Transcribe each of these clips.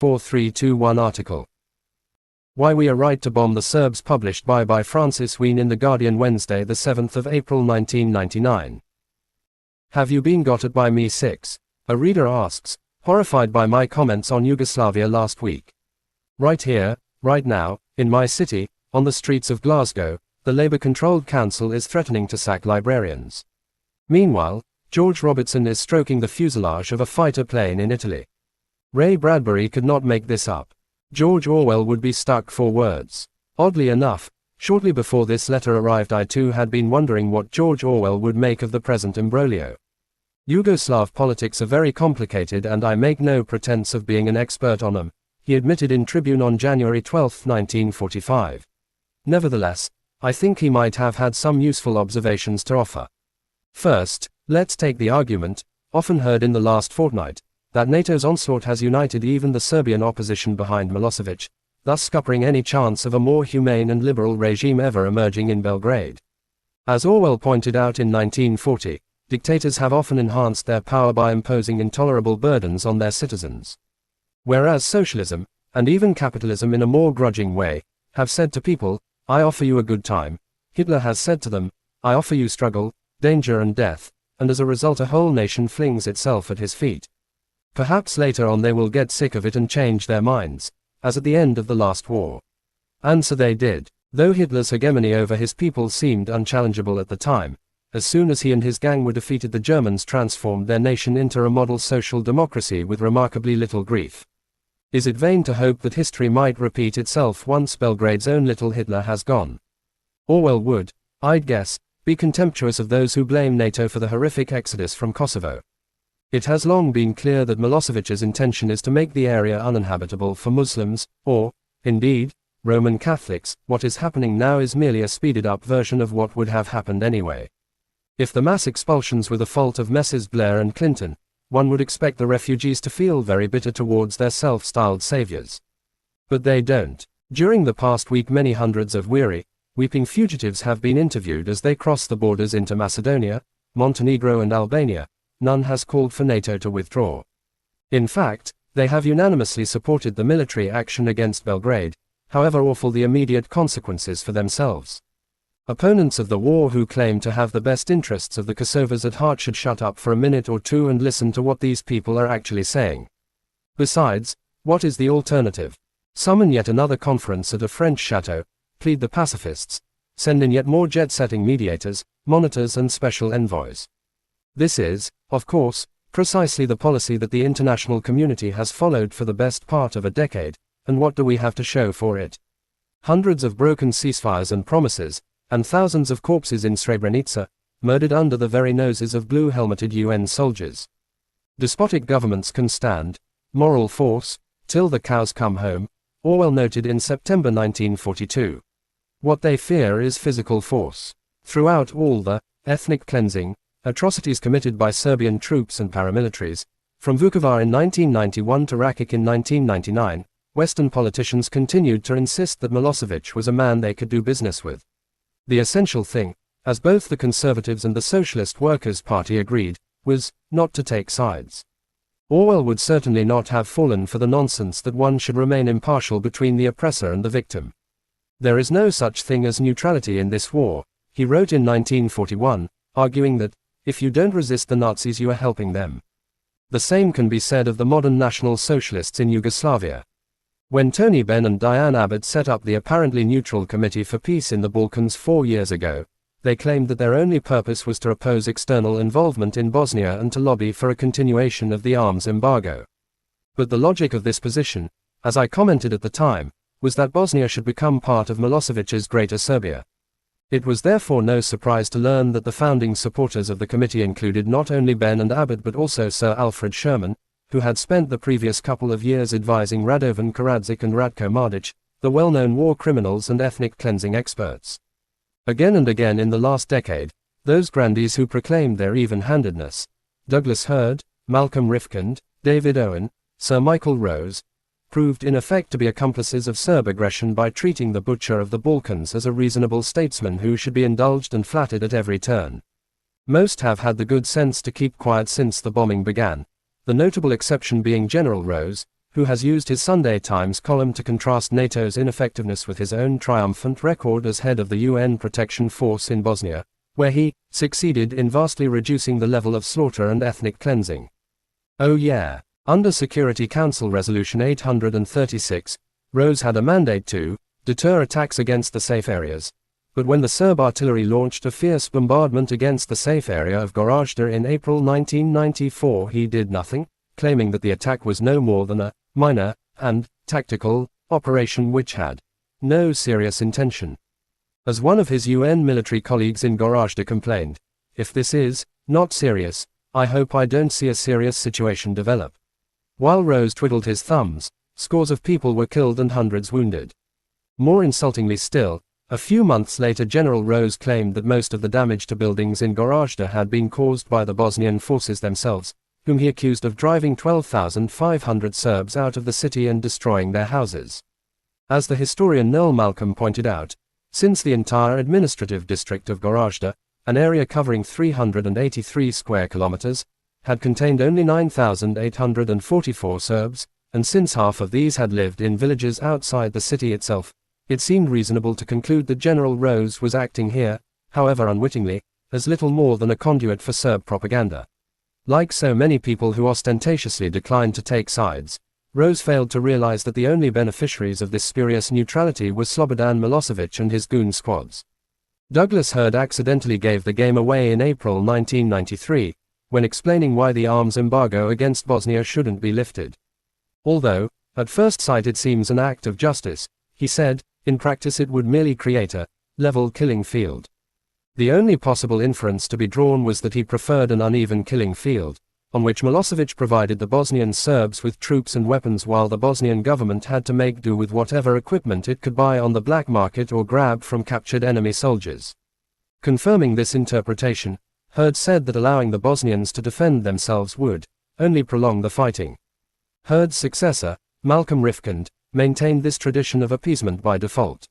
4321 article. Why We Are Right to Bomb the Serbs, published by Francis Wheen in The Guardian, Wednesday the 7th of April 1999. Have you been got at by me? 6. A reader asks, horrified by my comments on Yugoslavia last week. Right here, right now, in my city, on the streets of Glasgow, the Labour-controlled council is threatening to sack librarians. Meanwhile, George Robertson is stroking the fuselage of a fighter plane in Italy. Ray Bradbury could not make this up. George Orwell would be stuck for words. Oddly enough, shortly before this letter arrived, I too had been wondering what George Orwell would make of the present imbroglio. Yugoslav politics are very complicated, and I make no pretense of being an expert on them, he admitted in Tribune on January 12, 1945. Nevertheless, I think he might have had some useful observations to offer. First, let's take the argument, often heard in the last fortnight, that NATO's onslaught has united even the Serbian opposition behind Milosevic, thus scuppering any chance of a more humane and liberal regime ever emerging in Belgrade. As Orwell pointed out in 1940, dictators have often enhanced their power by imposing intolerable burdens on their citizens. Whereas socialism, and even capitalism in a more grudging way, have said to people, I offer you a good time, Hitler has said to them, I offer you struggle, danger and death, and as a result a whole nation flings itself at his feet. Perhaps later on they will get sick of it and change their minds, as at the end of the last war. And so they did. Though Hitler's hegemony over his people seemed unchallengeable at the time, as soon as he and his gang were defeated, the Germans transformed their nation into a model social democracy with remarkably little grief. Is it vain to hope that history might repeat itself once Belgrade's own little Hitler has gone? Orwell would, I'd guess, be contemptuous of those who blame NATO for the horrific exodus from Kosovo. It has long been clear that Milosevic's intention is to make the area uninhabitable for Muslims, or, indeed, Roman Catholics. What is happening now is merely a speeded-up version of what would have happened anyway. If the mass expulsions were the fault of Messrs. Blair and Clinton, one would expect the refugees to feel very bitter towards their self-styled saviors. But they don't. During the past week, many hundreds of weary, weeping fugitives have been interviewed as they cross the borders into Macedonia, Montenegro and Albania. None has called for NATO to withdraw. In fact, they have unanimously supported the military action against Belgrade, however awful the immediate consequences for themselves. Opponents of the war who claim to have the best interests of the Kosovars at heart should shut up for a minute or two and listen to what these people are actually saying. Besides, what is the alternative? Summon yet another conference at a French chateau, plead the pacifists, send in yet more jet-setting mediators, monitors and special envoys. This is, of course, precisely the policy that the international community has followed for the best part of a decade, and what do we have to show for it? Hundreds of broken ceasefires and promises, and thousands of corpses in Srebrenica, murdered under the very noses of blue-helmeted UN soldiers. Despotic governments can stand moral force till the cows come home, Orwell noted in September 1942. What they fear is physical force. Throughout all the ethnic cleansing, atrocities committed by Serbian troops and paramilitaries, from Vukovar in 1991 to Rakic in 1999, Western politicians continued to insist that Milosevic was a man they could do business with. The essential thing, as both the Conservatives and the Socialist Workers' Party agreed, was not to take sides. Orwell would certainly not have fallen for the nonsense that one should remain impartial between the oppressor and the victim. There is no such thing as neutrality in this war, he wrote in 1941, arguing that, if you don't resist the Nazis you are helping them. The same can be said of the modern National Socialists in Yugoslavia. When Tony Benn and Diane Abbott set up the apparently neutral Committee for Peace in the Balkans 4 years ago, they claimed that their only purpose was to oppose external involvement in Bosnia and to lobby for a continuation of the arms embargo. But the logic of this position, as I commented at the time, was that Bosnia should become part of Milosevic's Greater Serbia. It was therefore no surprise to learn that the founding supporters of the committee included not only Benn and Abbott but also Sir Alfred Sherman, who had spent the previous couple of years advising Radovan Karadzic and Ratko Mladic, the well-known war criminals and ethnic cleansing experts. Again and again in the last decade, those grandees who proclaimed their even-handedness, Douglas Hurd, Malcolm Rifkind, David Owen, Sir Michael Rose, proved in effect to be accomplices of Serb aggression by treating the butcher of the Balkans as a reasonable statesman who should be indulged and flattered at every turn. Most have had the good sense to keep quiet since the bombing began, the notable exception being General Rose, who has used his Sunday Times column to contrast NATO's ineffectiveness with his own triumphant record as head of the UN Protection Force in Bosnia, where he succeeded in vastly reducing the level of slaughter and ethnic cleansing. Oh yeah. Under Security Council Resolution 836, Rose had a mandate to deter attacks against the safe areas. But when the Serb artillery launched a fierce bombardment against the safe area of Gorazda in April 1994, he did nothing, claiming that the attack was no more than a minor and tactical operation which had no serious intention. As one of his UN military colleagues in Gorazda complained, "If this is not serious, I hope I don't see a serious situation develop." While Rose twiddled his thumbs, scores of people were killed and hundreds wounded. More insultingly still, a few months later General Rose claimed that most of the damage to buildings in Gorazda had been caused by the Bosnian forces themselves, whom he accused of driving 12,500 Serbs out of the city and destroying their houses. As the historian Noel Malcolm pointed out, since the entire administrative district of Gorazda, an area covering 383 square kilometers, had contained only 9,844 Serbs, and since half of these had lived in villages outside the city itself, it seemed reasonable to conclude that General Rose was acting here, however unwittingly, as little more than a conduit for Serb propaganda. Like so many people who ostentatiously declined to take sides, Rose failed to realize that the only beneficiaries of this spurious neutrality were Slobodan Milosevic and his goon squads. Douglas Hurd accidentally gave the game away in April 1993, when explaining why the arms embargo against Bosnia shouldn't be lifted. Although, at first sight it seems an act of justice, he said, in practice it would merely create a level killing field. The only possible inference to be drawn was that he preferred an uneven killing field, on which Milosevic provided the Bosnian Serbs with troops and weapons while the Bosnian government had to make do with whatever equipment it could buy on the black market or grab from captured enemy soldiers. Confirming this interpretation, Hurd said that allowing the Bosnians to defend themselves would only prolong the fighting. Hurd's successor, Malcolm Rifkind, maintained this tradition of appeasement by default.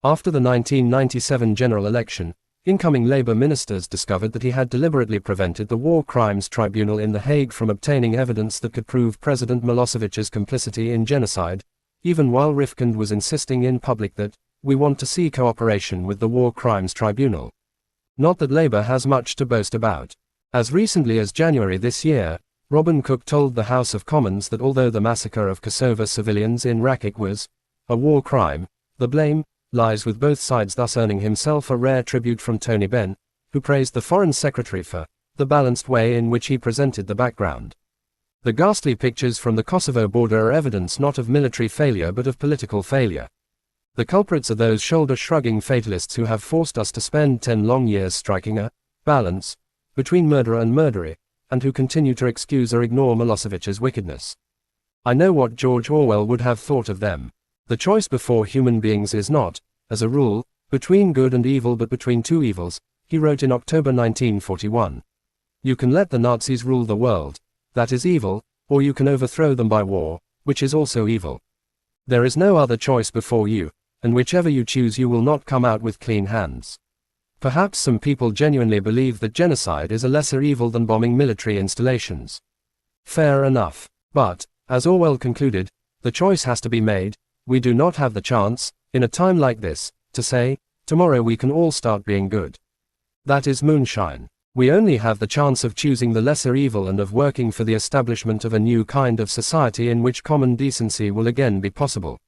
After the 1997 general election, incoming Labour ministers discovered that he had deliberately prevented the War Crimes Tribunal in The Hague from obtaining evidence that could prove President Milosevic's complicity in genocide, even while Rifkind was insisting in public that, "We want to see cooperation with the War Crimes Tribunal." Not that Labour has much to boast about. As recently as January this year, Robin Cook told the House of Commons that although the massacre of Kosovo civilians in Rakic was a war crime, the blame lies with both sides, thus earning himself a rare tribute from Tony Benn, who praised the Foreign Secretary for the balanced way in which he presented the background. The ghastly pictures from the Kosovo border are evidence not of military failure but of political failure. The culprits are those shoulder-shrugging fatalists who have forced us to spend 10 long years striking a balance between murderer and murderee, and who continue to excuse or ignore Milosevic's wickedness. I know what George Orwell would have thought of them. The choice before human beings is not, as a rule, between good and evil but between two evils, he wrote in October 1941. You can let the Nazis rule the world, that is evil, or you can overthrow them by war, which is also evil. There is no other choice before you, and whichever you choose you will not come out with clean hands. Perhaps some people genuinely believe that genocide is a lesser evil than bombing military installations. Fair enough. But, as Orwell concluded, the choice has to be made. We do not have the chance, in a time like this, to say, tomorrow we can all start being good. That is moonshine. We only have the chance of choosing the lesser evil and of working for the establishment of a new kind of society in which common decency will again be possible.